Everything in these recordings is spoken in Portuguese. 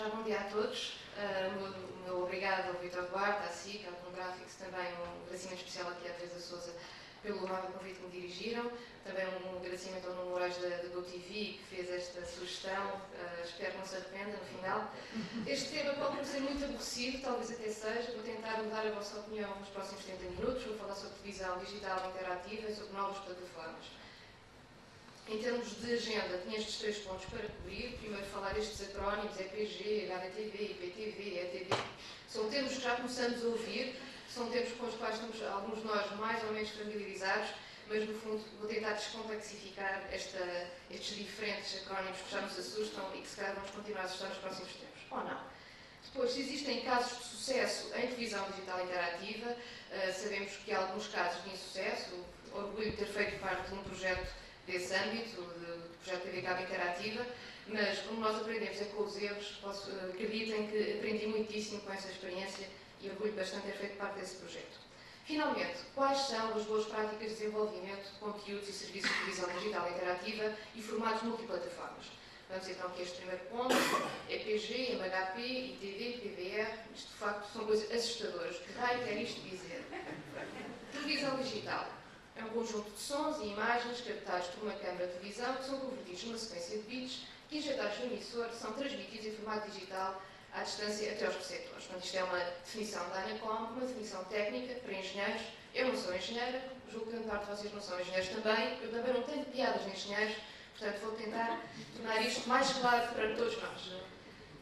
já bom dia a todos. O meu obrigado ao Vítor Duarte, à SIC, ao Plum Graphics, também um agradecimento especial aqui à Teresa Sousa pelo novo convite que me dirigiram. Também um agradecimento ao Nuno Moraes da GoTV, que fez esta sugestão. Espero que não se arrependa no final. Este tema pode parecer muito aborrecido, talvez até seja. Vou tentar mudar a vossa opinião nos próximos 30 minutos. Vou falar sobre televisão digital interativa e sobre novas plataformas. Em termos de agenda, tinha estes 3 pontos para cobrir. Primeiro, falar estes acrónimos, EPG, HDTV, IPTV, ETV. São termos que já começamos a ouvir, são termos com os quais estamos, alguns de nós, mais ou menos familiarizados, mas, no fundo, vou tentar descomplexificar estes diferentes acrónimos que já nos assustam e que, se calhar, vamos continuar a assustar nos próximos tempos. Ou não? Depois, se existem casos de sucesso em televisão digital interativa, sabemos que há alguns casos de insucesso. Orgulho de ter feito parte de um projeto desse âmbito, do projeto TV Cabo Interativa, mas como nós aprendemos é com os erros, acreditem que aprendi muitíssimo com essa experiência e orgulho bastante de ter feito parte desse projeto. Finalmente, quais são as boas práticas de desenvolvimento de conteúdos e serviços de televisão digital interativa e formatos multiplataformas? Vamos então aqui a este primeiro ponto: EPG, MHP, ITV, PVR. Isto de facto são coisas assustadoras. Que raio quer isto dizer? Televisão digital é um conjunto de sons e imagens captados por uma câmara de televisão que são convertidos numa sequência de bits que, injetados no emissor, são transmitidos em formato digital à distância até aos receptores. Portanto, isto é uma definição da ANACOM, uma definição técnica para engenheiros. Eu não sou engenheira, julgo que grande parte de vocês não são engenheiros também. Eu também não tenho piadas de engenheiros, portanto, vou tentar tornar isto mais claro para todos nós.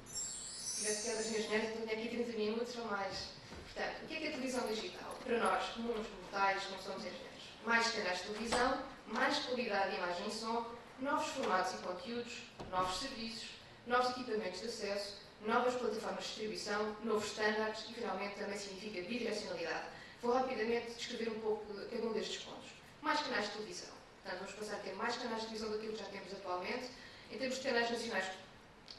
Se tivesse piadas de engenheiros, eu tinha aqui 30 minutos ou mais. Portanto, o que é a televisão digital? Para nós, comuns mortais, não somos engenheiros. Mais canais de televisão, mais qualidade de imagem e som, novos formatos e conteúdos, novos serviços, novos equipamentos de acesso, novas plataformas de distribuição, novos standards e, finalmente, também significa bidirecionalidade. Vou rapidamente descrever um pouco cada um destes pontos. Mais canais de televisão. Portanto, vamos passar a ter mais canais de televisão daquilo que já temos atualmente. Em termos de canais nacionais,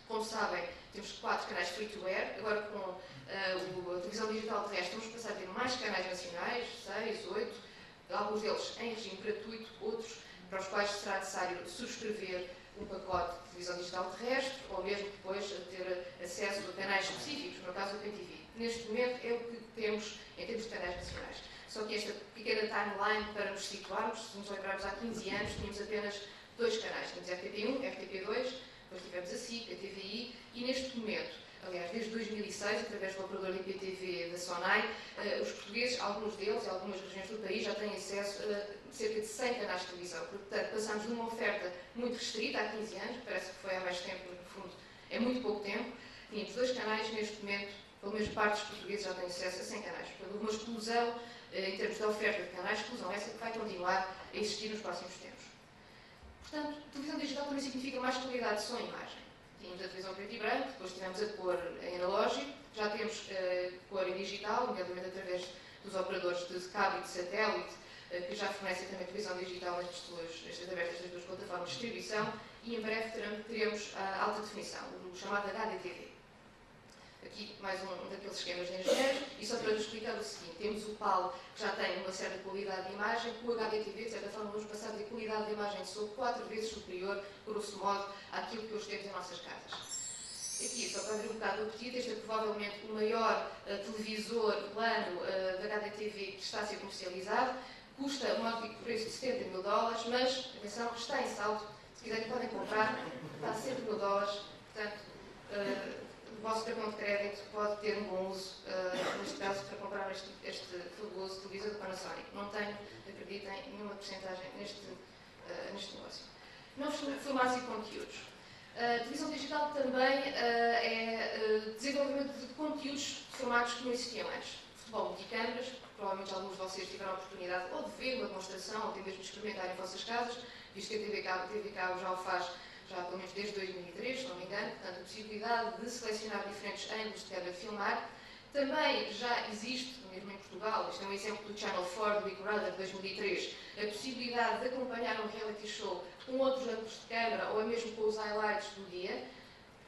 como sabem, temos 4 canais free-to-air. Agora, com a televisão digital terrestre, vamos passar a ter mais canais nacionais, 6, 8, alguns deles em regime gratuito, outros para os quais será necessário subscrever um pacote de televisão digital terrestre ou mesmo depois ter acesso a canais específicos, no caso do PTV. Neste momento é o que temos em termos de canais nacionais. Só que esta pequena timeline para nos situarmos, se nos lembrarmos há 15 anos, tínhamos apenas 2 canais. Tínhamos RTP1, RTP2, depois tivemos a SIC, a TVI e neste momento, aliás, desde 2006, através do operador de IPTV da SONAI, os portugueses, alguns deles, em algumas regiões do país, já têm acesso a cerca de 100 canais de televisão. Portanto, passámos de uma oferta muito restrita há 15 anos, parece que foi há mais tempo, mas no fundo é muito pouco tempo. Tínhamos 2 canais, neste momento, pelo menos parte dos portugueses já têm acesso a 100 canais. Portanto, uma explosão em termos de oferta de canais, explosão essa que vai continuar a existir nos próximos tempos. Portanto, televisão digital também significa mais qualidade de som e imagem. Tínhamos a televisão preto e branco, depois tivemos a cor em analógico, já temos cor em digital, nomeadamente através dos operadores de cabo e de satélite, que já fornecem também televisão digital através destas 2 plataformas de distribuição, e em breve teremos a alta definição, o chamado HDTV. Aqui mais um daqueles esquemas de engenheiros, e só para vos explicar o seguinte: temos o PAL, que já tem uma certa qualidade de imagem, com o HDTV, de certa forma, vamos passar a ter qualidade de imagem de som 4 vezes superior, grosso modo, àquilo que hoje temos em nossas casas. Aqui, só para abrir um bocado o apetite, este é provavelmente o maior televisor plano de HDTV que está a ser comercializado, custa um módico preço de $70.000, mas, atenção, está em saldo, se quiserem podem comprar, está a $100.000, portanto, o vosso cartão de crédito pode ter um bom uso, neste caso, para comprar este fabuloso televisor do Panasonic. Não tenho, acreditem, nenhuma porcentagem neste negócio. Novos formatos e conteúdos. A televisão digital também é desenvolvimento de conteúdos de formatos que não existiam antes. Futebol multicâmaras, provavelmente alguns de vocês tiveram a oportunidade ou de ver uma demonstração ou até mesmo de experimentar em vossas casas, visto que a TV Cabo já o faz já pelo menos desde 2003, se não me engano, portanto, a possibilidade de selecionar diferentes ângulos de cada filmar. Também já existe, mesmo em Portugal, isto é um exemplo do Channel 4 do Big Brother de 2003, a possibilidade de acompanhar um reality show com outros ângulos de câmara ou mesmo com os highlights do dia.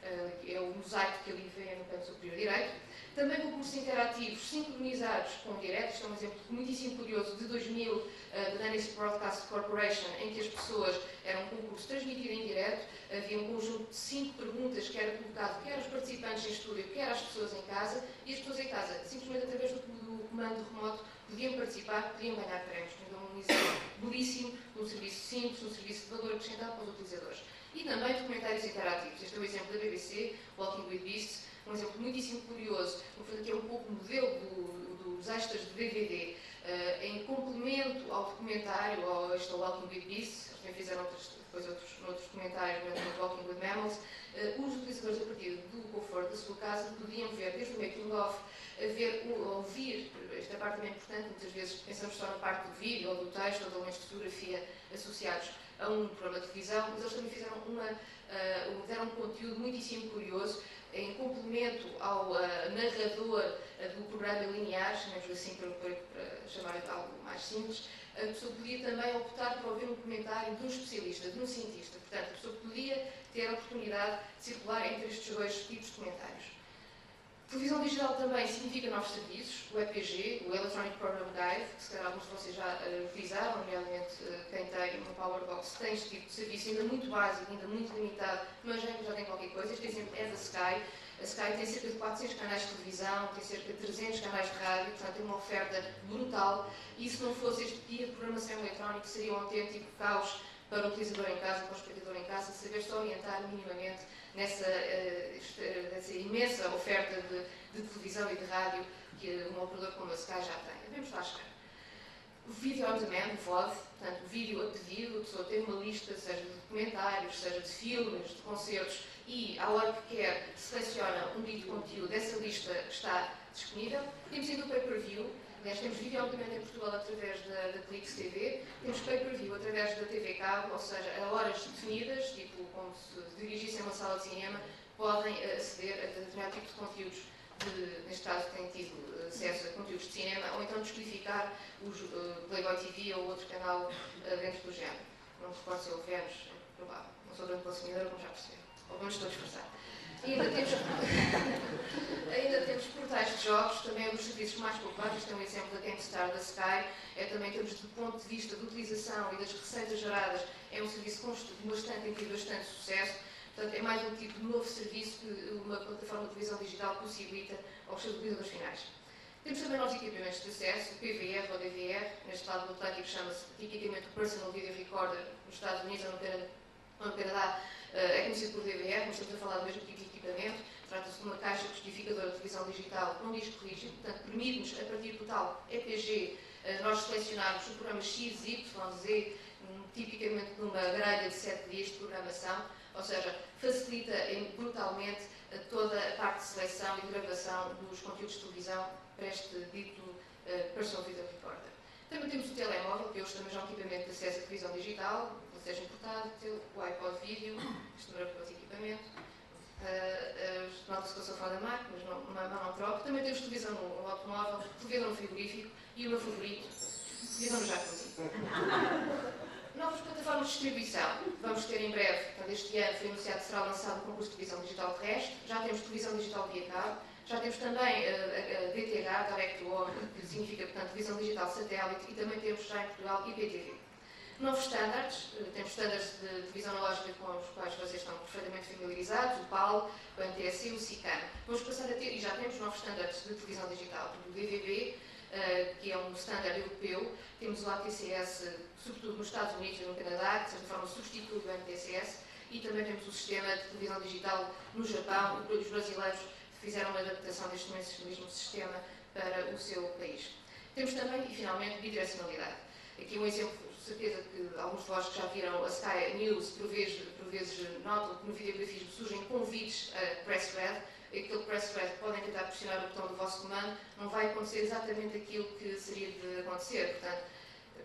é o mosaico que ali vê no canto superior direito. Também concursos interativos sincronizados com direto. Isto é um exemplo muitíssimo curioso de 2000, da Danish Broadcast Corporation, em que as pessoas, era um concurso transmitido em direto, havia um conjunto de 5 perguntas que era colocado quer aos participantes em estúdio, quer às pessoas em casa, e as pessoas em casa, simplesmente através do comando remoto, podiam participar, podiam ganhar prémios. Então, um exemplo belíssimo, um serviço simples, um serviço de valor acrescentado para os utilizadores. E também documentários interativos. Este é o exemplo da BBC, Walking with Beasts, um exemplo muitíssimo curioso, que é um pouco o modelo dos extras de DVD, em complemento ao documentário, ao este Walking with Beasts. Eles também fizeram depois outros documentários, no Walking with Mammals. Os utilizadores, a partir do conforto da sua casa, podiam ver desde o making-of, ouvir, esta parte também é importante, muitas vezes pensamos só na parte do vídeo, ou do texto, ou de elementos de fotografia associados a um programa de televisão, mas eles também fizeram deram um conteúdo muitíssimo curioso, em complemento ao narrador do programa linear, chamemos assim para chamar de algo mais simples. A pessoa podia também optar por ouvir um comentário de um especialista, de um cientista. Portanto, a pessoa podia ter a oportunidade de circular entre estes dois tipos de comentários. Televisão digital também significa novos serviços, o EPG, o Electronic Program Guide, que se calhar alguns de vocês já utilizaram, nomeadamente quem tem uma Powerbox tem este tipo de serviço, ainda muito básico, ainda muito limitado, mas já tem qualquer coisa. Este exemplo é da Sky. A Sky tem cerca de 400 canais de televisão, tem cerca de 300 canais de rádio, portanto tem uma oferta brutal, e se não fosse este tipo de programação eletrónica, seria um autêntico caos para o utilizador em casa, para o espectador em casa, saber-se orientar minimamente nessa imensa oferta de televisão e de rádio que um operador como a Sky já tem. Devemos lá chegar. O vídeo on demand, o VOD, portanto, o vídeo a pedido, a pessoa tem uma lista, seja de documentários, seja de filmes, de concertos, e à hora que quer, seleciona um vídeo de conteúdo, essa lista está disponível. Temos ainda o pay-per-view. Aliás, temos vídeo on demand em Portugal através da Clix TV, temos pay-per-view através da TV Cabo, ou seja, a horas definidas, tipo como se dirigissem a uma sala de cinema, podem aceder a determinado tipo de conteúdos, neste caso têm tido acesso a conteúdos de cinema, ou então descodificar os Playboy TV ou outro canal dentro do género. Não me recordo se é o Vênus, é provável. Não sou grande consumidora, como já perceberam. Ou vamos todos disfarçar. E ainda temos portais de jogos, também um dos serviços mais populares. Isto é um exemplo da GameStar da Sky. É também, em termos de ponto de vista de utilização e das receitas geradas, é um serviço tem tido bastante sucesso. Portanto, é mais um tipo de novo serviço que uma plataforma de televisão digital possibilita aos seus utilizadores finais. Temos também novos equipamentos de acesso, o PVR ou DVR, neste lado do Atlântico chama-se tipicamente o Personal Video Recorder, nos Estados Unidos ou no Canadá é conhecido por DVR, mas estamos a falar do mesmo tipo de equipamento. Trata-se de uma caixa codificadora de televisão digital com disco rígido, portanto, permite-nos, a partir do tal EPG, nós selecionarmos o programa X, Y, Z, tipicamente numa grelha de 7 dias de programação, ou seja, facilita brutalmente toda a parte de seleção e de gravação dos conteúdos de televisão para este dito Personal Video Recorder. Também temos o telemóvel, que hoje também já é um equipamento de acesso à televisão digital, seja portátil, o iPod Video, este número para o equipamento. Nota-se que eu sou fã da marca, mas não troco. Também temos televisão no automóvel, televisão no frigorífico e o meu favorito, televisão no jacuzzi. Novas plataformas de distribuição. Vamos ter em breve, portanto, este ano foi anunciado que será lançado o concurso de televisão digital terrestre. Já temos televisão digital via cabo. Já temos também a DTH, Direct to Home, que significa, portanto, televisão digital satélite, e também temos já em Portugal IPTV. Novos standards, temos standards de televisão analógica com os quais vocês estão perfeitamente familiarizados, o PAL, o NTSC e o SICAM. Vamos passar a ter, e já temos novos standards de televisão digital, o DVB, que é um standard europeu, temos o ATCS, sobretudo nos Estados Unidos e no Canadá, que de certa forma substitui o NTSS, e também temos o sistema de televisão digital no Japão. Os brasileiros fizeram uma adaptação deste mesmo sistema para o seu país. Temos também, e finalmente, bidirecionalidade. Aqui um exemplo, certeza que alguns de vós que já viram a Sky News, por vezes notam que no videografismo surgem convites a press red. Aquele press red podem tentar pressionar o botão do vosso comando, não vai acontecer exatamente aquilo que seria de acontecer. Portanto,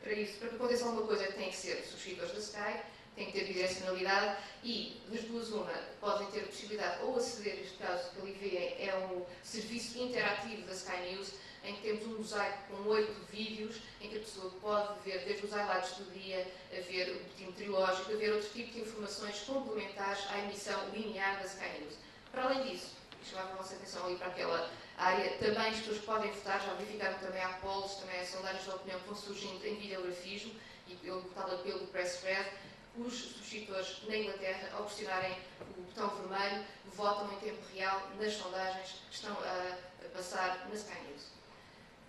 para que aconteça alguma coisa, tem que ser subscritores da Sky, tem que ter bidirecionalidade e, das duas uma, podem ter a possibilidade ou aceder, neste caso que ali veem, é um serviço interativo da Sky News, em que temos um mosaico com 8 vídeos, em que a pessoa pode ver desde os highlights do dia, a ver o boletim meteorológico, a ver outro tipo de informações complementares à emissão linear da Sky News. Para além disso, chamava a vossa atenção ali para aquela área, também as pessoas podem votar, já verificaram também há polls, também há sondagens de opinião que vão surgindo em videografismo, e pelo tal apelo do Press Red, os subscritores na Inglaterra, ao pressionarem o botão vermelho, votam em tempo real nas sondagens que estão a passar na Sky News.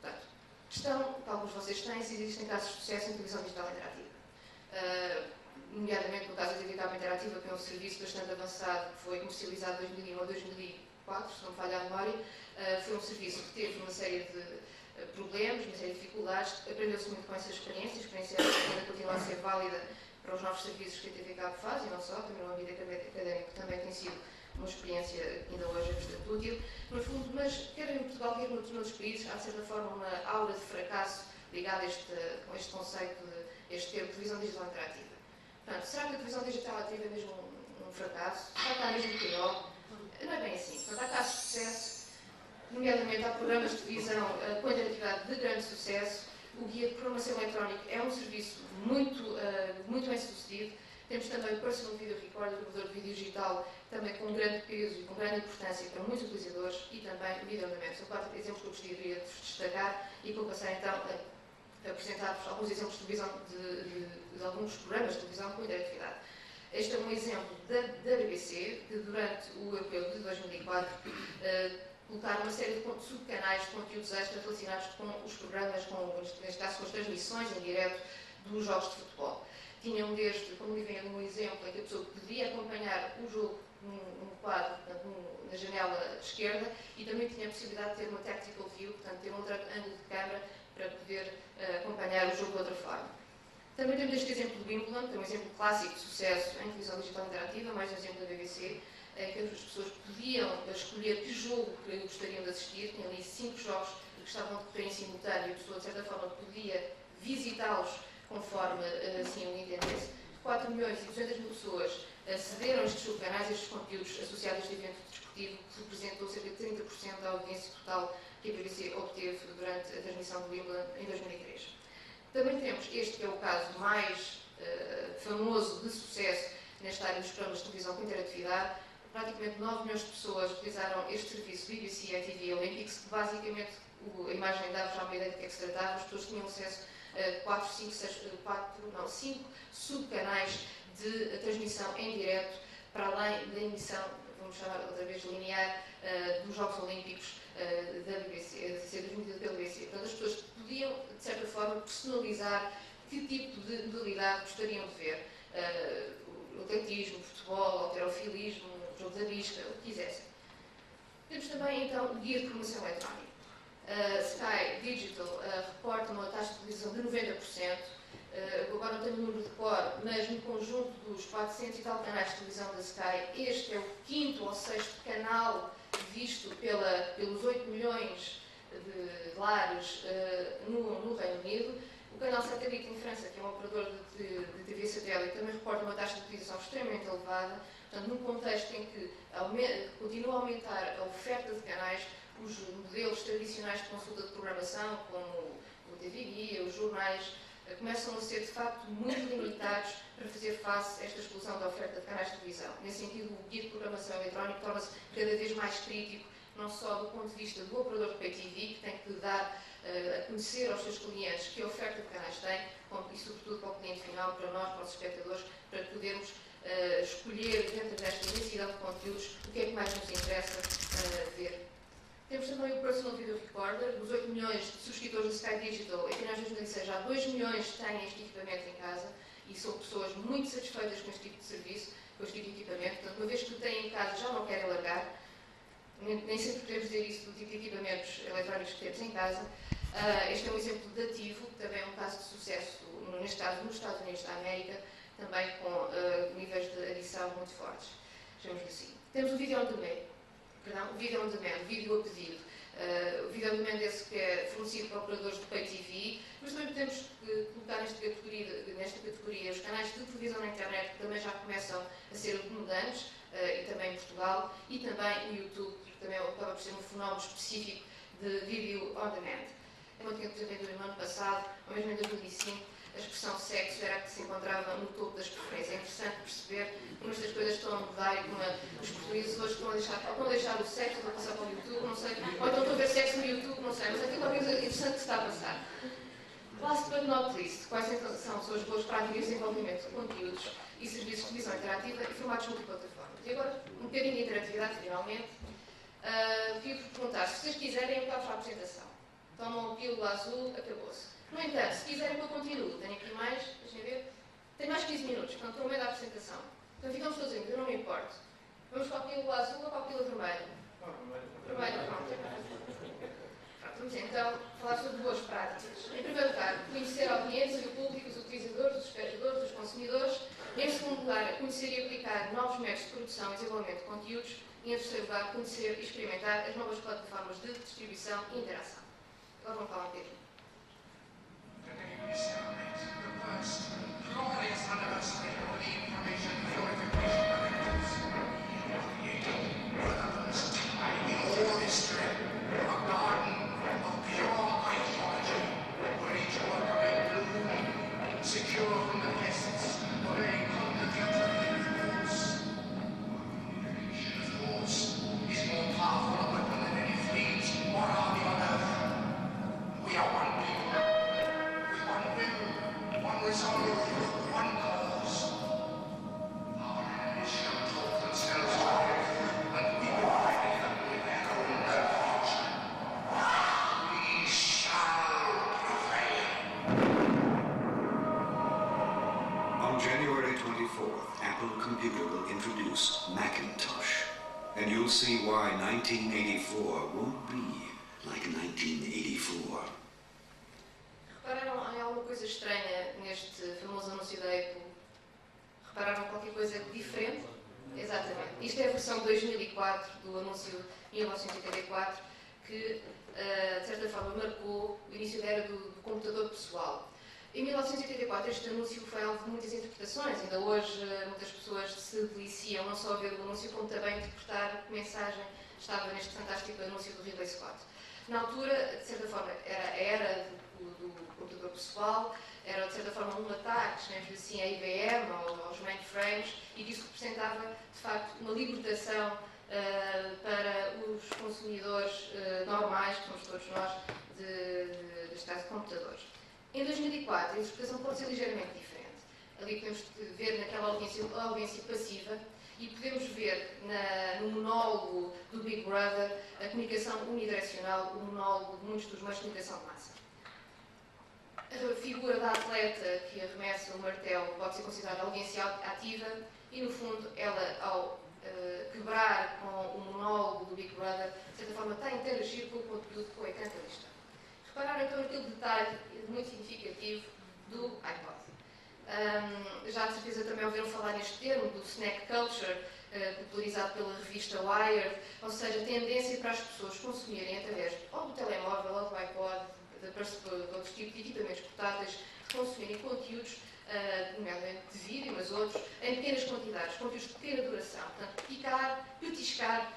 Portanto, questão que alguns de vocês têm se existem casos de sucesso em televisão digital interativa. Nomeadamente no caso da TV Cabo Interativa, que é um serviço bastante avançado, que foi comercializado em 2001 ou 2004, se não me falha a memória. Foi um serviço que teve uma série de problemas, uma série de dificuldades. Aprendeu-se muito com essa experiência. A experiência ainda continua a ser válida para os novos serviços que a TV Cabo faz, e não só, também no âmbito académico também tem sido uma experiência que ainda hoje é bastante útil. No fundo, mas quer em Portugal, quer noutros países, há de certa forma uma aura de fracasso ligada com este conceito, este termo, televisão digital interativa. Portanto, será que a televisão digital interativa é mesmo um fracasso? Será que há mesmo pior? Não é bem assim. Portanto, há casos de sucesso, nomeadamente há programas de televisão com interatividade de grande sucesso. O guia de programação eletrónica é um serviço muito bem sucedido. Temos também o Personal Video Recorder, o gravador de vídeo digital, também com grande peso e com grande importância para muitos utilizadores, e também o Video On Demand. São 4 exemplos que eu gostaria de destacar e que vou passar então a apresentar-vos alguns exemplos de televisão, de alguns programas de televisão com interatividade. Este é um exemplo da BBC, que durante o europeu de 2004 colocaram uma série de subcanais de conteúdos extra relacionados com os programas, neste caso com as transmissões em direto dos jogos de futebol. Tinham desde, como lhe vem um exemplo, em que a pessoa podia acompanhar o jogo num quadro, na janela esquerda, e também tinha a possibilidade de ter uma tactical view, portanto ter um outro ângulo de câmara para poder acompanhar o jogo de outra forma. Também temos este exemplo do Wimbledon, que é um exemplo clássico de sucesso em televisão digital interativa, mais um exemplo da BBC, em que as pessoas podiam escolher que jogo que gostariam de assistir. Tinha ali 5 jogos que estavam a decorrer em simultâneo, e a pessoa, de certa forma, podia visitá-los conforme assim o entendesse. 4 milhões e 200 mil pessoas acederam a estes subcanais, a estes conteúdos associados a este evento desportivo, que representou cerca de 30% da audiência total que a BBC obteve durante a transmissão do Wimbledon em 2003. Também temos este que é o caso mais famoso de sucesso nesta área dos programas de televisão com interatividade. Praticamente 9 milhões de pessoas utilizaram este serviço BBC ITV Olympics, que basicamente a imagem dava já uma ideia de que é que se tratava. As pessoas tinham acesso a 5 subcanais de transmissão em direto, para além da emissão, vamos chamar outra vez linear, dos Jogos Olímpicos da BBC, a ser transmitida pela BBC. Portanto, as pessoas podiam, de certa forma, personalizar que tipo de modalidade gostariam de ver. O atletismo, o futebol, o halterofilismo, o jogo da bisca, o que quisessem. Temos também, então, o guia de programação eletrónica. Sky Digital reporta uma taxa de utilização de 90%. Agora não tenho o número de cor, mas no conjunto dos 400 e tal canais de televisão da Sky, este é o 5º ou 6º canal visto pelos 8 milhões de lares no Reino Unido. O canal Satélite em França, que é um operador de TV satélite, também reporta uma taxa de utilização extremamente elevada. Portanto, num contexto em que continua a aumentar a oferta de canais, os modelos tradicionais de consulta de programação, como o TV Guia, os jornais, começam a ser, de facto, muito limitados para fazer face a esta explosão da oferta de canais de televisão. Nesse sentido, o guia de programação eletrónica torna-se cada vez mais crítico, não só do ponto de vista do operador de Pay TV, que tem que dar a conhecer aos seus clientes que oferta de canais tem, e sobretudo para o cliente final, para nós, para os espectadores, para podermos escolher, dentro desta imensidão de conteúdos, o que é que mais nos interessa ver. Temos também o Personal Video Recorder. Dos 8 milhões de subscritores da Sky Digital, em finais de 2006 já 2 milhões têm este equipamento em casa, e são pessoas muito satisfeitas com este tipo de serviço, com este tipo de equipamento. Portanto, uma vez que o têm em casa, já não querem largar. Nem sempre podemos dizer isso do tipo de equipamentos eletrónicos que temos em casa. Este é um exemplo de ativo, que também é um caso de sucesso, neste caso nos Estados Unidos da América, também com níveis de adição muito fortes, chamamos assim. Temos o Video On Demand. O Video On Demand, vídeo a pedido. O Video On Demand esse que é fornecido para operadores de Pay TV, mas também podemos colocar nesta categoria os canais de televisão na internet, que também já começam a ser abundantes, e também em Portugal, e também o YouTube, que também acaba por ser um fenómeno específico de Video On Demand. É uma tentativa do ano passado, ou mesmo em 2005, a expressão sexo era a que se encontrava no topo das preferências. É interessante perceber como estas coisas estão a mudar e como os portugueses hoje estão a deixar o sexo, estão a passar para o YouTube, não sei, ou então estão a ver sexo no YouTube, não sei, mas aquilo é uma coisa interessante que se está a passar. Last but not least, quais então são as boas práticas de desenvolvimento de conteúdos e serviços de televisão interativa e formatos multiplataformas. E agora, um bocadinho de interatividade, finalmente. Queria perguntar, se vocês quiserem, eu passo a apresentação. Tomam a pílula azul, acabou-se. No entanto, se quiserem que eu continue, tenho aqui mais, deixem ver, tenho mais 15 minutos, portanto, estou no meio da apresentação. Então ficamos todos juntos, eu não me importo. Vamos para a pílula azul ou para a pílula vermelha? Vermelha, pronto. Vamos então falar sobre boas práticas. Em primeiro lugar, conhecer a audiência, o público, os utilizadores, os espectadores, os consumidores. Em segundo lugar, conhecer e aplicar novos métodos de produção e desenvolvimento de conteúdos. E em terceiro lugar, conhecer e experimentar as novas plataformas de distribuição e interação. Agora vamos falar um bocadinho. And you'll see why 1984 won't be like 1984. Repararam em alguma coisa estranha neste famoso anúncio da Apple? Repararam qualquer coisa diferente? Exatamente. Isto é a versão 2004 do anúncio 1984 que, de certa forma, marcou o início da era do computador pessoal. Em 1984 este anúncio foi alvo de muitas interpretações, ainda hoje muitas pessoas se deliciam não só a ver o anúncio como também a interpretar que mensagem estava neste fantástico anúncio do Ridley Scott. Na altura, de certa forma, era a era do computador pessoal, era de certa forma um ataque, chamemos assim, à IBM, aos mainframes, e que isso representava, de facto, uma libertação para os consumidores normais, que somos todos nós, deste caso, de computadores. Em 2004, a interpretação pode ser ligeiramente diferente. Ali podemos ver naquela audiência passiva e podemos ver no monólogo do Big Brother a comunicação unidirecional, o monólogo de muitos dos meios de comunicação de massa. A figura da atleta que arremessa o martelo pode ser considerada audiência ativa e, no fundo, ela, ao quebrar com o monólogo do Big Brother, de certa forma, está a interagir com o conteúdo com o ecrã que ali está. Repararam então aquele detalhe muito significativo do iPod. Já de certeza também ouviram falar neste termo, do snack culture, popularizado pela revista Wired, ou seja, a tendência para as pessoas consumirem através ou do telemóvel, ou do iPod, de outros tipos de equipamentos portáteis, de consumirem conteúdos, nomeadamente de vídeo, mas outros, em pequenas quantidades, conteúdos de pequena duração. Portanto, petiscar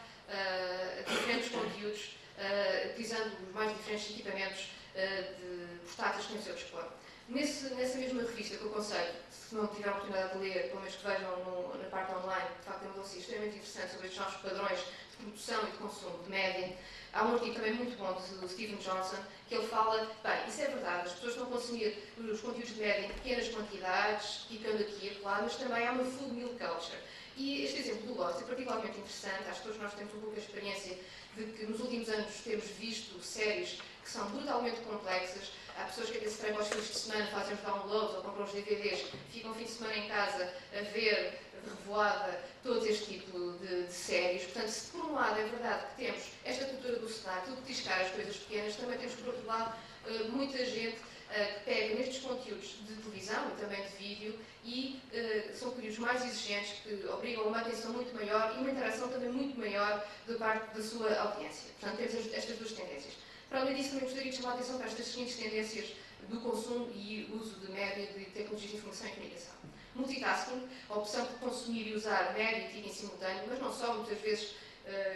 diferentes conteúdos, utilizando os mais diferentes equipamentos de portáteis que têm o seu dispor. Nessa mesma revista que eu aconselho, se não tiver a oportunidade de ler, pelo menos que vejam na parte online, de facto é um dossiê extremamente interessante sobre estes novos padrões de produção e de consumo de média. Há um artigo também muito bom do Stephen Johnson, que ele fala, bem, isso é verdade, as pessoas estão a consumir os conteúdos de média em pequenas quantidades, ficando aqui e acolá, mas também há uma food meal culture. E este exemplo do Lost é particularmente interessante, acho que todos nós temos um pouco a experiência de que nos últimos anos temos visto séries que são brutalmente complexas. Há pessoas que até se treinam aos fins de semana, fazem os downloads ou compram os DVDs, ficam o fim de semana em casa a ver de revoada todo este tipo de séries. Portanto, se por um lado é verdade que temos esta cultura do cenário, tudo petiscar as coisas pequenas, também temos por outro lado muita gente que pega nestes conteúdos de televisão e também de vídeo e são conteúdos mais exigentes que obrigam a uma atenção muito maior e uma interação também muito maior da parte da sua audiência. Portanto, temos estas duas tendências. Para além disso, também gostaria de chamar a atenção para estas seguintes tendências do consumo e uso de média de tecnologias de informação e comunicação. Multitasking, a opção por consumir e usar média e TIC em simultâneo, mas não só, muitas vezes,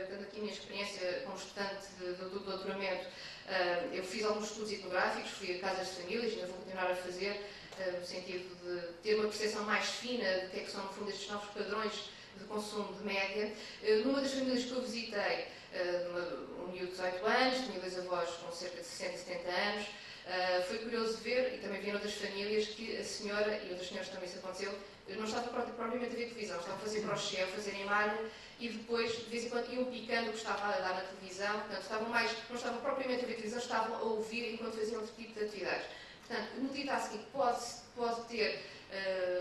dando aqui a minha experiência como estudante do doutoramento, eu fiz alguns estudos etnográficos, fui a casas de famílias, ainda vou continuar a fazer, no sentido de ter uma percepção mais fina do que é que são, no fundo, estes novos padrões de consumo de média. Numa das famílias que eu visitei, um miúdo de 18 anos, tinha dois avós com cerca de 60 e 70 anos, foi curioso ver, e também vi noutras famílias, que a senhora, e outras senhoras também isso aconteceu, não estava propriamente a ver televisão, estavam a fazer crochê, a fazer imagem, e depois, de vez em quando, iam picando o que estava a dar na televisão, portanto, não estavam propriamente a ver televisão, estavam a ouvir enquanto faziam outro tipo de atividades. Portanto, o multitasking pode ter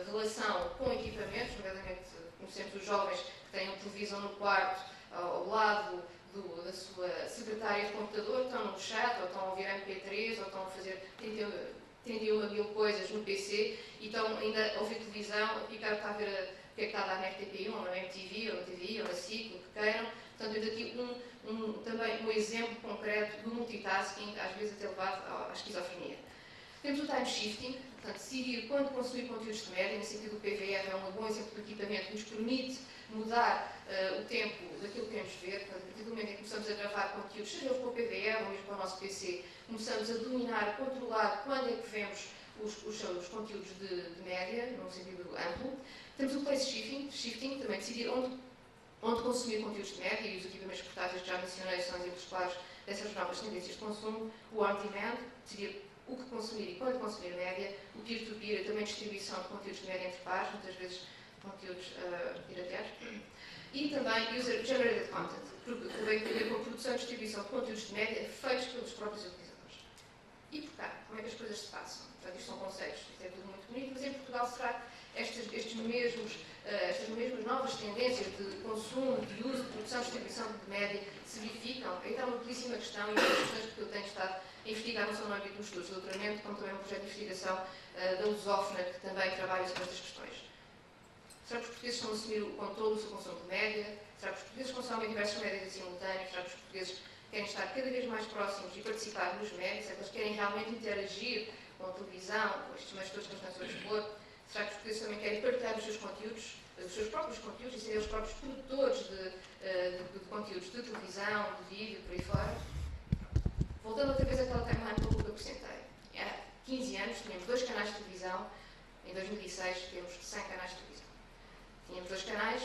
relação com equipamentos, nomeadamente, conhecemos os jovens que têm uma televisão no quarto, ao lado da sua secretária de computador, estão no chat, ou estão a ouvir MP3, ou estão a fazer 31 mil coisas no PC, e estão ainda a ouvir televisão, a picar o que é que está a dar na RTP1, ou na MTV, ou na TVI, ou na SIC, o que queiram. Portanto, temos aqui também um exemplo concreto do multitasking, às vezes até levado à esquizofrenia. Temos o time shifting, portanto, decidir quando consumir conteúdos de média, no sentido do PVR é um bom exemplo de equipamento que nos permite mudar o tempo daquilo que queremos ver. Portanto, a partir do momento em que começamos a gravar conteúdos, seja para o PVR ou mesmo para o nosso PC, começamos a dominar, controlar quando é que vemos os conteúdos de média, num sentido amplo. Temos o place shifting, também decidir onde consumir conteúdos de média, e os equipamentos portáteis que já mencionei são exemplos claros dessas novas tendências de consumo. O on-demand, decidir o que consumir e quando consumir média. O peer-to-peer, também distribuição de conteúdos de média entre pares, muitas vezes conteúdos pirateados. E também user-generated content, também tem a ver com a produção e distribuição de conteúdos de média feitos pelos próprios utilizadores. E por cá, como é que as coisas se passam? Portanto, isto são conceitos, isto é tudo muito bonito, mas em Portugal será que estas mesmas novas tendências de consumo, de uso, de produção e distribuição de média se verificam? Então, uma belíssima questão, e uma das questões que eu tenho estado a investigar não só no âmbito dos estudos de doutoramento, como também um projeto de investigação da Lusófona, que também trabalha sobre estas questões. Será que os portugueses estão a assumir o controle do seu consumo de média? Será que os portugueses consomem diversas médias em simultâneo? Será que os portugueses querem estar cada vez mais próximos e participar nos médias? Será que eles querem realmente interagir com a televisão, com estes meios todos que estão a seu dispor? Será que os portugueses também querem partilhar os seus próprios conteúdos e serem os próprios produtores de conteúdos de televisão, de vídeo, por aí fora? Voltando outra vez àquela timeline que eu apresentei. Há 15 anos tínhamos 2 canais de televisão, em 2006 temos 100 canais de televisão. Tínhamos 2 canais,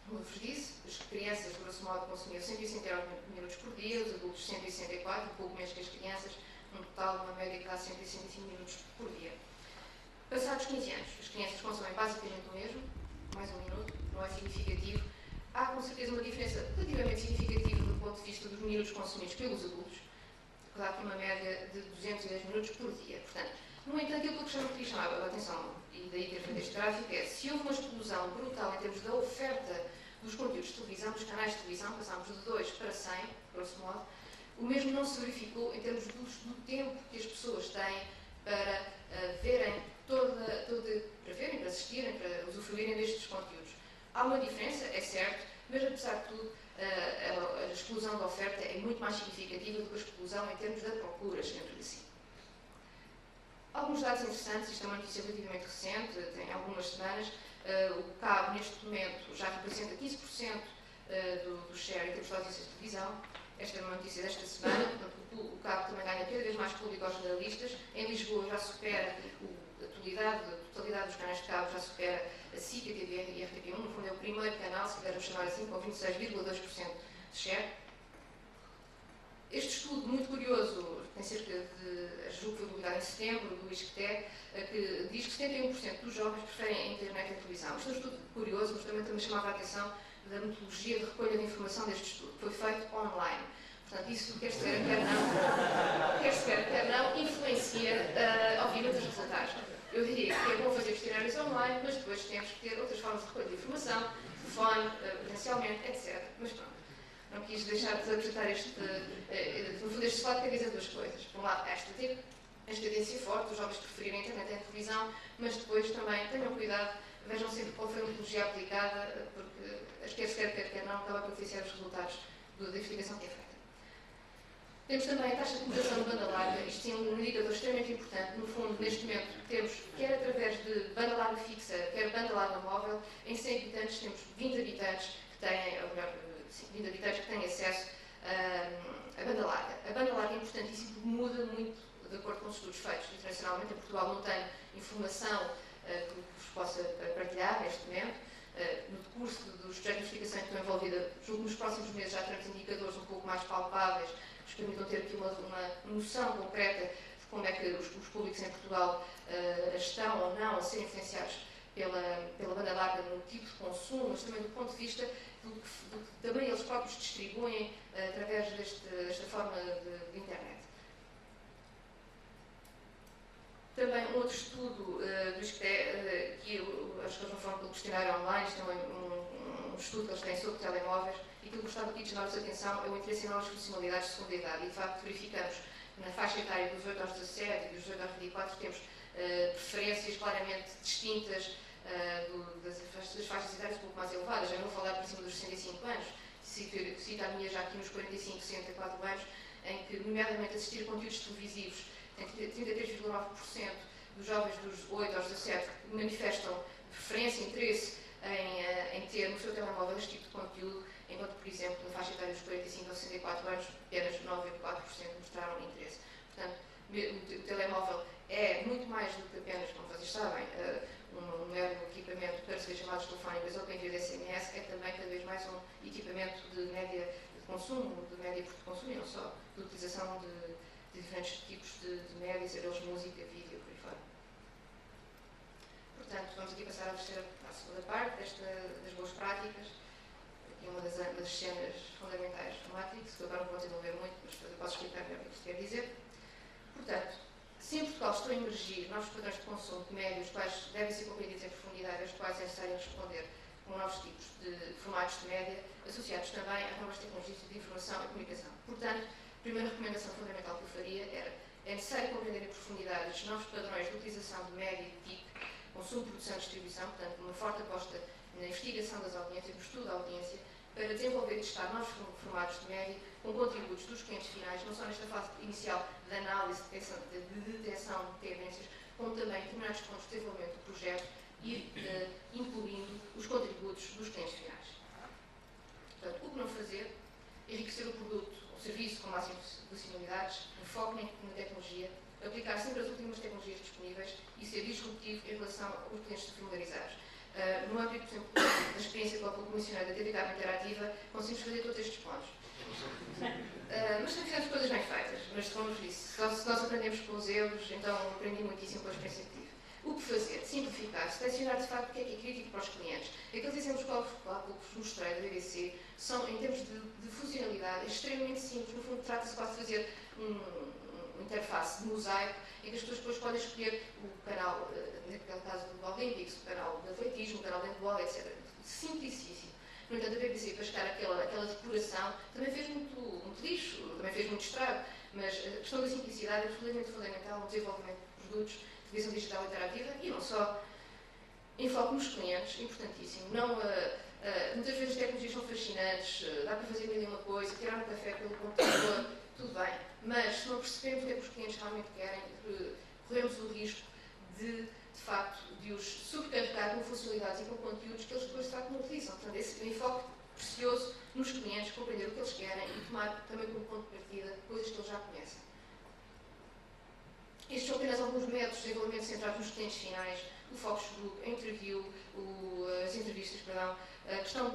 como vos disse, as crianças, grosso modo, consumiam 169 minutos por dia, os adultos 164, um pouco menos que as crianças, num total de uma média que dá 165 minutos por dia. Passados 15 anos, as crianças consomem basicamente o mesmo, mais um minuto, não é significativo. Há com certeza uma diferença relativamente significativa do ponto de vista dos minutos consumidos pelos adultos, que dá aqui uma média de 210 minutos por dia. Portanto, no entanto, aquilo que chamava a atenção, e daí ter feito este gráfico, é se houve uma explosão brutal em termos da oferta dos conteúdos de televisão, dos canais de televisão, passámos de 2 para 100, grosso modo, o mesmo não se verificou em termos do tempo que as pessoas têm para verem para verem, para assistirem, para usufruírem destes conteúdos. Há uma diferença, é certo, mas apesar de tudo, a explosão da oferta é muito mais significativa do que a explosão em termos da procura, chamemos assim. Alguns dados interessantes, isto é uma notícia relativamente recente, tem algumas semanas. O cabo, neste momento, já representa 15% do share em termos de audiências de televisão. Esta é uma notícia desta semana, portanto, o cabo também ganha cada vez mais público aos jornalistas. Em Lisboa já supera a totalidade dos canais de cabo, já supera a SIC, a TVR e a RTP1. No fundo é o primeiro canal, se quisermos chamar assim, com 26,2% de share. Este estudo, muito curioso, tem cerca de, julgo que foi publicado em setembro, do ISCTE, que diz que 71% dos jovens preferem a internet e a televisão. Este é um estudo curioso, mas também chamava a atenção da metodologia de recolha de informação deste estudo, que foi feito online. Portanto, isso, quer se quer não, influencia, obviamente, os resultados. Eu diria que é bom fazer questionários online, mas depois temos que ter outras formas de recolha de informação, telefone, potencialmente, etc. Mas pronto, não quis deixar de apresentar no fundo, este slide quer dizer duas coisas. Por um lado, esta tendência forte, os jovens preferirem a internet e a televisão, mas depois também tenham cuidado, vejam sempre qual foi a metodologia aplicada, porque quer se quer não, acaba por influenciar os resultados da investigação que é feita. Temos também a taxa de penetração de banda larga, isto sim é um indicador extremamente importante. No fundo, neste momento, temos, quer através de banda larga fixa, quer banda larga móvel, em 100 habitantes temos 20 habitantes que têm, ou melhor, 20 habitantes que têm acesso à banda larga. A banda larga é importantíssima porque muda muito de acordo com com estudos feitos internacionalmente. Em Portugal não tenho informação que vos possa partilhar neste momento. No decurso dos projetos de investigação que estou envolvida, julgo que nos próximos meses já teremos indicadores um pouco mais palpáveis que nos permitam ter aqui uma noção concreta de como é que os públicos em Portugal estão ou não a ser influenciados pela banda larga no tipo de consumo, mas também do ponto de vista do que também eles próprios distribuem através desta forma de internet. Também um outro estudo do ISCTE, que as pessoas não foram pelo questionário online, isto é um estudo que eles têm sobre telemóveis, e que eu gostava aqui de chamar-vos a atenção é o interesse em novas funcionalidades de segunda idade. E de facto verificamos que na faixa etária dos 8 aos 17 e dos 18 aos 24 temos preferências claramente distintas das faixas etárias um pouco mais elevadas. Já não vou falar por cima dos 65 anos, cito a minha já aqui nos 45, 64 anos, em que, nomeadamente, assistir a conteúdos televisivos, tem 33,9% dos jovens dos 8 aos 17 que manifestam preferência e interesse em ter no seu telemóvel este tipo de conteúdo, enquanto, por exemplo, na faixa etária dos 45 aos 64 anos, apenas 9,4% mostraram interesse. Portanto, o telemóvel é muito mais do que apenas, como vocês sabem, um mero equipamento para ser chamados telefónicos ou para enviar SMS, é também cada vez mais um equipamento de média de consumo, de média de consumo e não só, de utilização de diferentes tipos de médias, seja eles música, vídeo, por aí fora. Portanto, vamos aqui passar à segunda parte das boas práticas. Aqui uma das cenas fundamentais do Matrix, que eu agora não vou desenvolver muito, mas depois eu posso explicar melhor o que isto quer dizer. Portanto, se em Portugal estão a emergir novos padrões de consumo de médios, os quais devem ser compreendidos em profundidade, aos quais é necessário responder com novos tipos de formatos de média, associados também às novas tecnologias de informação e comunicação. Portanto, a primeira recomendação fundamental que eu faria era: é necessário compreender em profundidade os novos padrões de utilização de média e de TIC, consumo, produção e distribuição, portanto, uma forte aposta na investigação das audiências, no estudo da audiência, para desenvolver e testar novos formatos de média com contributos dos clientes finais, não só nesta fase inicial de análise, de detecção de tendências, como também em determinados pontos de desenvolvimento do projeto e incluindo os contributos dos clientes finais. Portanto, o que não fazer? Enriquecer o produto ou serviço com máximas funcionalidades, enfoque na tecnologia, aplicar sempre as últimas tecnologias disponíveis e ser disruptivo em relação aos clientes familiarizados. No âmbito, por exemplo, da experiência como mencionei da TV Cabo Interativa, conseguimos fazer todos estes pontos. Mas também fizemos coisas bem feitas, mas como vos disse, se nós aprendemos com os erros, então aprendi muitíssimo com a experiência que tive. O que fazer? Simplificar, selecionar de facto o que é crítico para os clientes. Aqueles exemplos que há pouco vos mostrei da BBC são, em termos de funcionalidade, extremamente simples. No fundo, trata-se quase de fazer uma interface de mosaico em que as pessoas depois podem escolher o canal, naquele caso do Olympics, o canal de atletismo, o canal de handball, etc. Simplicíssimo. No entanto, a BBC, para chegar àquela decoração, também fez muito lixo, também fez muito estrago, mas a questão da simplicidade é absolutamente fundamental no desenvolvimento de produtos de televisão digital interativa e não só. Enfoque nos clientes, importantíssimo. Muitas vezes as tecnologias são fascinantes, dá para fazer mil e uma coisa, tirar um café pelo computador, tudo bem, mas se não percebemos o que é que os clientes realmente querem, corremos o risco de facto, de os sobrecarregar com funcionalidades e com conteúdos que eles depois, de facto, não utilizam. Portanto, esse enfoque precioso nos clientes, compreender o que eles querem e tomar também como ponto de partida coisas que eles já conhecem. Estes são apenas alguns métodos de desenvolvimento centrados nos clientes finais, o focus group, a interview, as entrevistas, perdão, a questão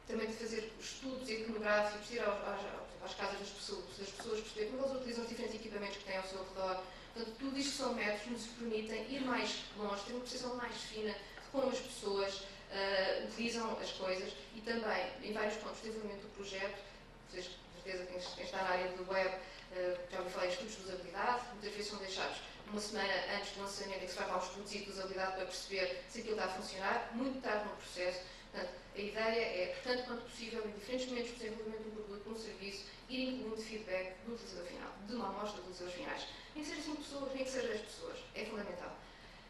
também de fazer estudos etnográficos, ir às casas das pessoas, perceber como eles utilizam os diferentes equipamentos que têm ao seu redor. Portanto, tudo isto são métodos que nos permitem ir mais longe, ter uma percepção mais fina de como as pessoas utilizam as coisas e também, em vários pontos de desenvolvimento do projeto, vocês, com certeza, quem está na área do web, já ouvi falar em estudos de usabilidade, muitas vezes são deixados uma semana antes do lançamento em que se faz lá um estudo de usabilidade para perceber se aquilo está a funcionar, muito tarde no processo. Portanto, a ideia é, tanto quanto possível, em diferentes momentos de desenvolvimento de um produto, de um serviço, ir incluindo feedback do utilizador final, de uma amostra dos utilizadores finais. Nem que seja 5 pessoas, nem que seja 10 pessoas. É fundamental.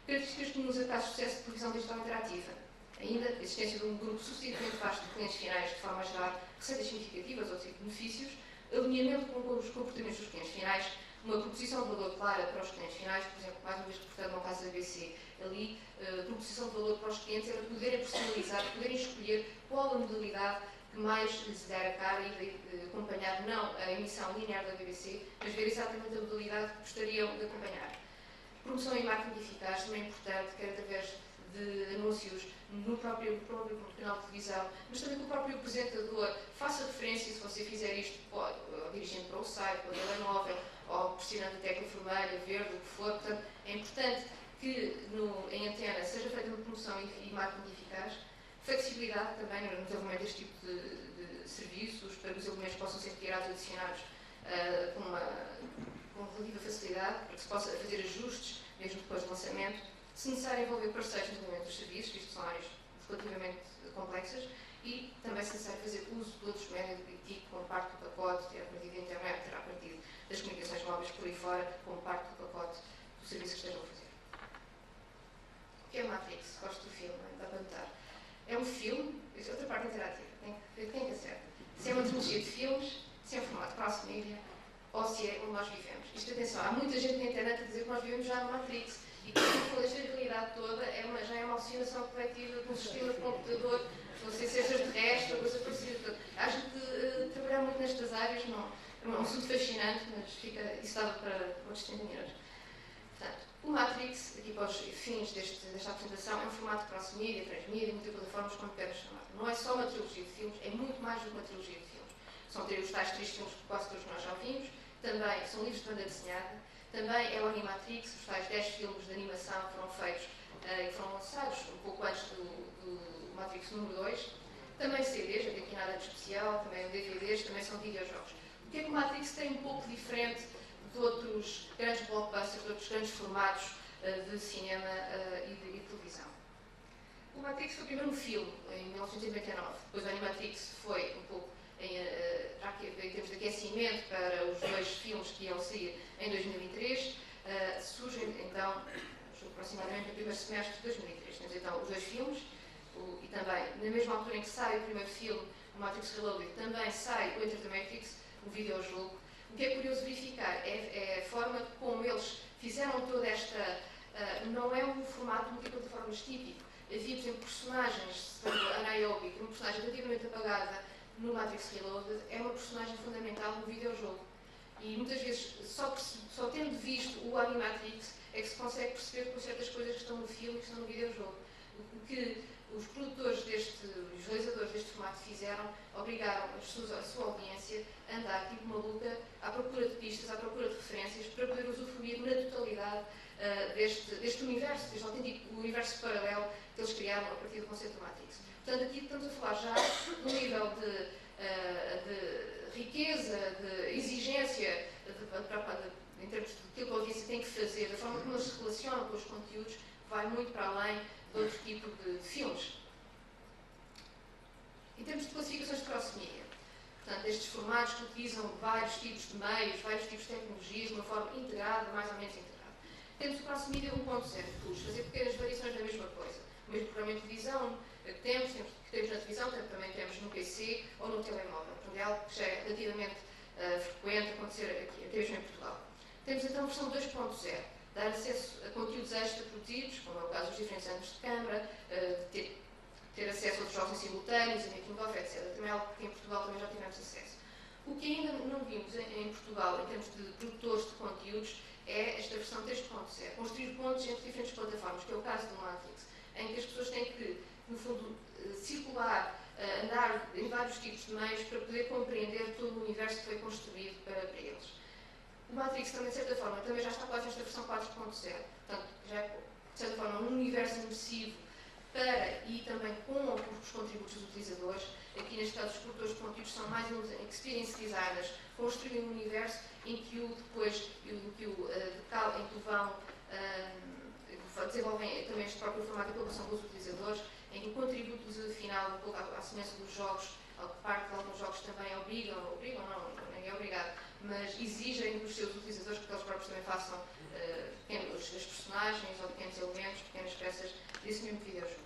Características que nos acaso de sucesso de televisão digital interativa. Ainda a existência de um grupo suficientemente vasto de clientes finais, de forma a gerar receitas significativas ou tipo benefícios, alinhamento com os comportamentos dos clientes finais, uma proposição de valor clara para os clientes finais, por exemplo, mais uma vez reportando no caso da ABC, ali, proposição de valor para os clientes era poderem personalizar, poderem escolher qual a modalidade que mais lhes der a cara e de acompanhar não a emissão linear da BBC, mas ver exatamente a modalidade que gostariam de acompanhar. Promoção e marketing eficaz também é importante, quer através de anúncios no próprio canal de televisão, mas também que o próprio apresentador faça referência, se você fizer isto, ou dirigindo para o site, para o telemóvel, ou pressionando a tecla vermelha, verde, o que for. Portanto, é importante que em antena seja feita uma promoção e marketing eficaz. Flexibilidade também no desenvolvimento deste tipo de serviços, para que os elementos possam ser retirados e adicionados com relativa facilidade, para que se possa fazer ajustes, mesmo depois do lançamento. Se necessário, envolver parceiros no desenvolvimento dos serviços, isto são áreas relativamente complexas, e também se necessário fazer uso de outros médios de TIC como parte do pacote, ter a partir da internet, ter a partir das comunicações móveis por aí fora, como parte do pacote do serviço que estejam a fazer. O que é Matrix? Gosto do filme, dá para notar. É um filme, isso é outra parte interativa, tem que acertar. Se é uma trilogia de filmes, se é um formato cross-media, ou se é onde nós vivemos. Isto, atenção, há muita gente na internet a dizer que nós vivemos já na Matrix, e que esta realidade toda já é uma alucinação coletiva de um sistema de computador, não sei se é extraterrestre ou coisa parecida. Há gente trabalhar muito nestas áreas, não é um assunto fascinante, mas isso dava para outros 30 minutos. Portanto, o Matrix, aqui para os fins desta apresentação, é um formato cross-media, transmídia, multiplataformas, como queiras chamar. Não é só uma trilogia de filmes, é muito mais do que uma trilogia de filmes. São os tais 3 filmes que quase todos nós já vimos, também são livros de banda desenhada, também é o Animatrix, os tais 10 filmes de animação que foram feitos e foram lançados um pouco antes do Matrix número 2. Também CDs, não tem aqui nada de especial, também DVDs, também são videojogos. O que é que o Matrix tem um pouco diferente de outros grandes blockbusters, de outros grandes formatos de cinema e de televisão? O Matrix foi primeiro um filme, em 1999. Depois o Animatrix foi um pouco em termos de aquecimento para os 2 filmes que iam sair em 2003. Surgem então, aproximadamente no primeiro semestre de 2003. Temos então os 2 filmes, e também, na mesma altura em que sai o primeiro filme, o Matrix Reloaded, também sai o Enter the Matrix, o videojogo. O que é curioso verificar é a forma como eles fizeram toda esta... não é um formato multiplataformas típico. Havia, por exemplo, personagens, a Niobe, que é uma personagem relativamente apagada no Matrix Reloaded, é uma personagem fundamental no videojogo. E muitas vezes, só tendo visto o Animatrix, é que se consegue perceber com certas coisas que estão no filme e que estão no videojogo. O que os produtores os realizadores deste formato fizeram, obrigaram a sua audiência a andar tipo maluca à procura de pistas, à procura de referências, para poder usufruir na totalidade deste universo, deste autêntico universo paralelo que eles criaram a partir do conceito do Matrix. Portanto, aqui estamos a falar já de um nível de riqueza, de exigência, em termos de aquilo que a audiência tem que fazer, da forma como eles se relacionam com os conteúdos, vai muito para além de outro tipo de filmes. Em termos de classificações de cross-media, portanto, estes formatos que utilizam vários tipos de meios, vários tipos de tecnologias, de uma forma integrada, mais ou menos integrada. Temos o cross-media 1.0, fazer pequenas variações da mesma coisa. O mesmo programa de televisão que temos na televisão, também temos no PC ou no telemóvel. Portanto, é algo que já é relativamente frequente acontecer aqui, até mesmo em Portugal. Temos então a versão 2.0, dar acesso a conteúdos extra produzidos, como é o caso dos diferentes ângulos de câmara, ter acesso a outros jogos em simultâneos, a making-of, etc. Também é algo que em Portugal também já tivemos acesso. O que ainda não vimos em Portugal, em termos de produtores de conteúdos, é esta versão 3.0, construir pontos entre diferentes plataformas, que é o caso do Matrix, em que as pessoas têm que, no fundo, circular, andar em vários tipos de meios para poder compreender todo o universo que foi construído para eles. O Matrix também, de certa forma, também já está quase nesta versão 4.0, portanto, já é, de certa forma, um universo imersivo para e também com os contributos dos utilizadores. Aqui, neste caso, os produtores de conteúdos são mais experience designers, construem um universo em que o vão desenvolvem também este próprio formato de colaboração com os utilizadores, em que o contributo final, um pouco à semelhança dos jogos, parte de alguns jogos também obrigam, não, ninguém é obrigado, mas exigem dos seus utilizadores que eles próprios também façam as personagens ou pequenos elementos, pequenas peças desse mesmo videojogo.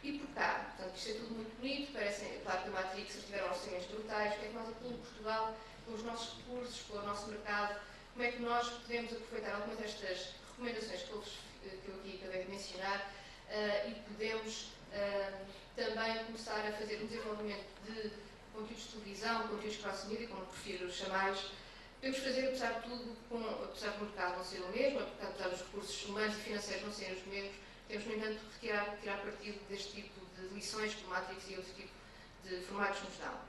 E por cá, portanto, isto é tudo muito bonito, parece, claro que a Matrix tiveram orçamentos brutais, o que é que nós aqui em Portugal, com os nossos recursos, com o nosso mercado, como é que nós podemos aproveitar algumas destas recomendações que eu aqui acabei de mencionar e podemos também começar a fazer um desenvolvimento de conteúdos de televisão, conteúdos cross-media, como prefiro chamá-los. Podemos fazer, apesar de tudo, apesar do mercado não ser o mesmo, apesar dos recursos humanos e financeiros não serem os mesmos, temos, no entanto, que tirar partido deste tipo de lições que o Matrix e outro tipo de formatos nos dão.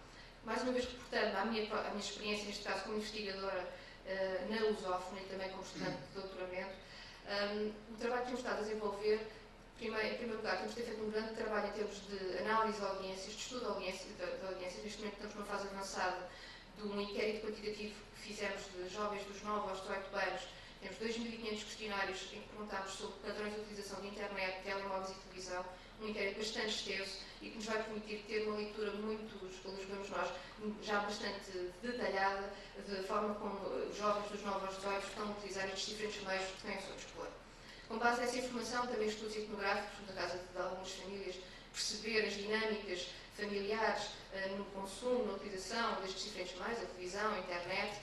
Mais uma vez, reportando à minha experiência, neste caso como investigadora na lusófona e também como estudante de doutoramento, o trabalho que temos estado a desenvolver, em primeiro lugar, temos de ter feito um grande trabalho em termos de análise de audiências, de estudo de audiências. Neste momento estamos numa fase avançada de um inquérito quantitativo que fizemos de jovens dos 9 aos 18 anos. Temos 2.500 questionários em que perguntámos sobre padrões de utilização de internet, telemóveis e televisão, um inquérito bastante extenso e que nos vai permitir ter uma leitura muito, julgamos nós, já bastante detalhada da forma como os jovens dos 9 aos 18 estão a utilizar estes diferentes meios que têm ao seu dispor. Com base nessa informação, também estudos etnográficos, na casa de algumas famílias, perceber as dinâmicas familiares no consumo, na utilização destes diferentes meios, a televisão, a internet,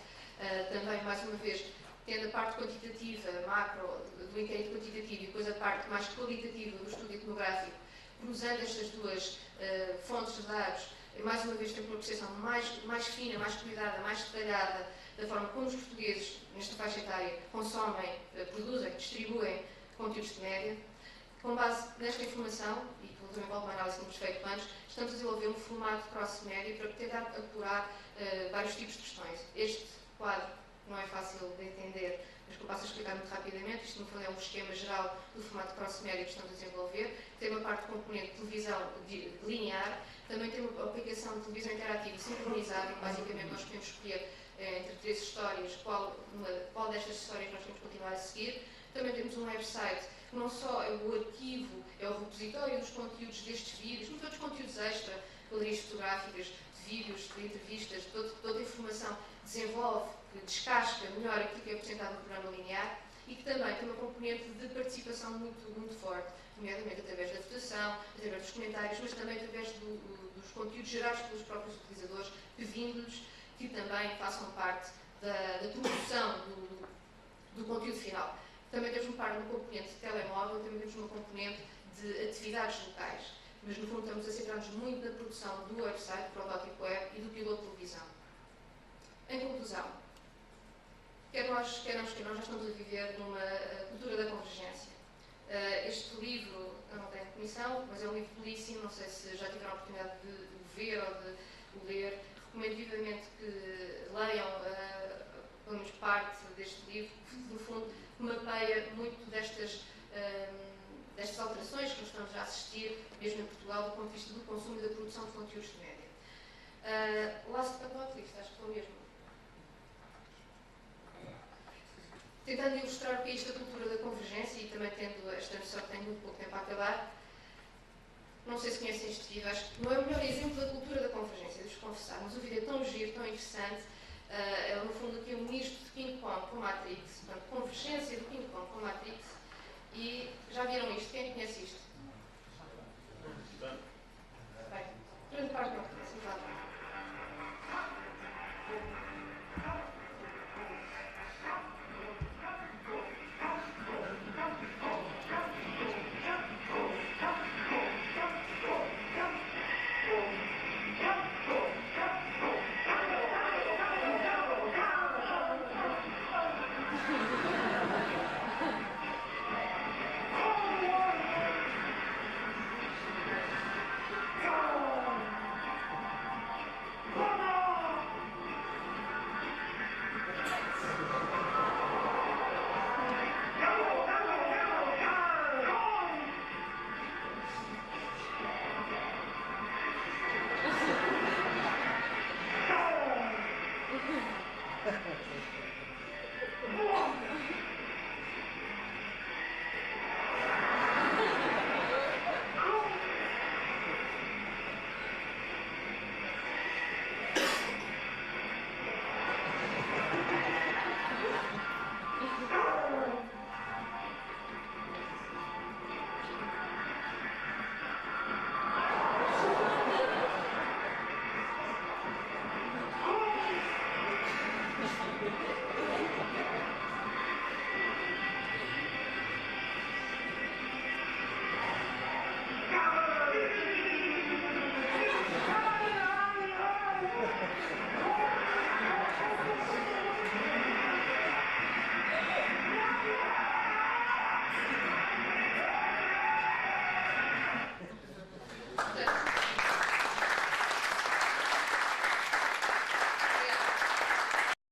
também, mais uma vez, tendo a parte quantitativa, macro, do inquérito quantitativo e depois a parte mais qualitativa do estudo etnográfico, cruzando estas duas fontes de dados, e mais uma vez temos uma percepção mais fina, mais cuidada, mais detalhada da forma como os portugueses, nesta faixa etária, consomem, produzem, distribuem conteúdos de média. Com base nesta informação, e também envolve uma análise que temos feito antes, estamos a desenvolver um formato cross-média para tentar apurar vários tipos de questões. Este quadro não é fácil de entender, mas que eu passo a explicar muito rapidamente. Isto, no fundo, é um esquema geral do formato cross-média que estamos a desenvolver. Tem uma parte de componente de televisão linear, também tem uma aplicação de televisão interativa sincronizada, e basicamente nós podemos escolher entre 3 histórias qual destas histórias nós temos que continuar a seguir. Também temos um website que não só é o arquivo, é o repositório dos conteúdos destes vídeos, mas todos os conteúdos extra, galerias fotográficas, de vídeos, de entrevistas, toda a informação desenvolve, descasca melhor aquilo que é apresentado no programa linear e que também tem uma componente de participação muito forte, nomeadamente através da votação, através dos comentários, mas também através dos conteúdos gerados pelos próprios utilizadores, pedindo-lhes que também façam parte da produção do conteúdo final. Também temos uma componente de telemóvel, também temos uma componente de atividades locais, mas no fundo estamos a centrar-nos muito na produção do website, do protótipo web e do piloto de televisão. Em conclusão, quer nós, quer não, já estamos a viver numa cultura da convergência. Este livro, eu não tenho comissão, mas é um livro belíssimo, não sei se já tiveram a oportunidade de o ver ou de o ler. Recomendo vivamente que leiam, pelo menos parte deste livro, que no fundo mapeia muito destas alterações que nós estamos a assistir, mesmo em Portugal, do ponto de vista do consumo e da produção de conteúdos de média. Last but not least, acho que foi mesmo. Tentando ilustrar o que é isto da cultura da convergência e também tendo esta noção que tenho muito pouco tempo a acabar, não sei se conhecem este vídeo, acho que não é o melhor exemplo da cultura da convergência, devo confessar, mas o vídeo é tão giro, tão interessante, é no fundo aqui um misto de King Kong com Matrix, portanto, convergência do King Kong com Matrix, e já viram isto? Quem conhece isto? Bem, grande parte não conhece, exatamente.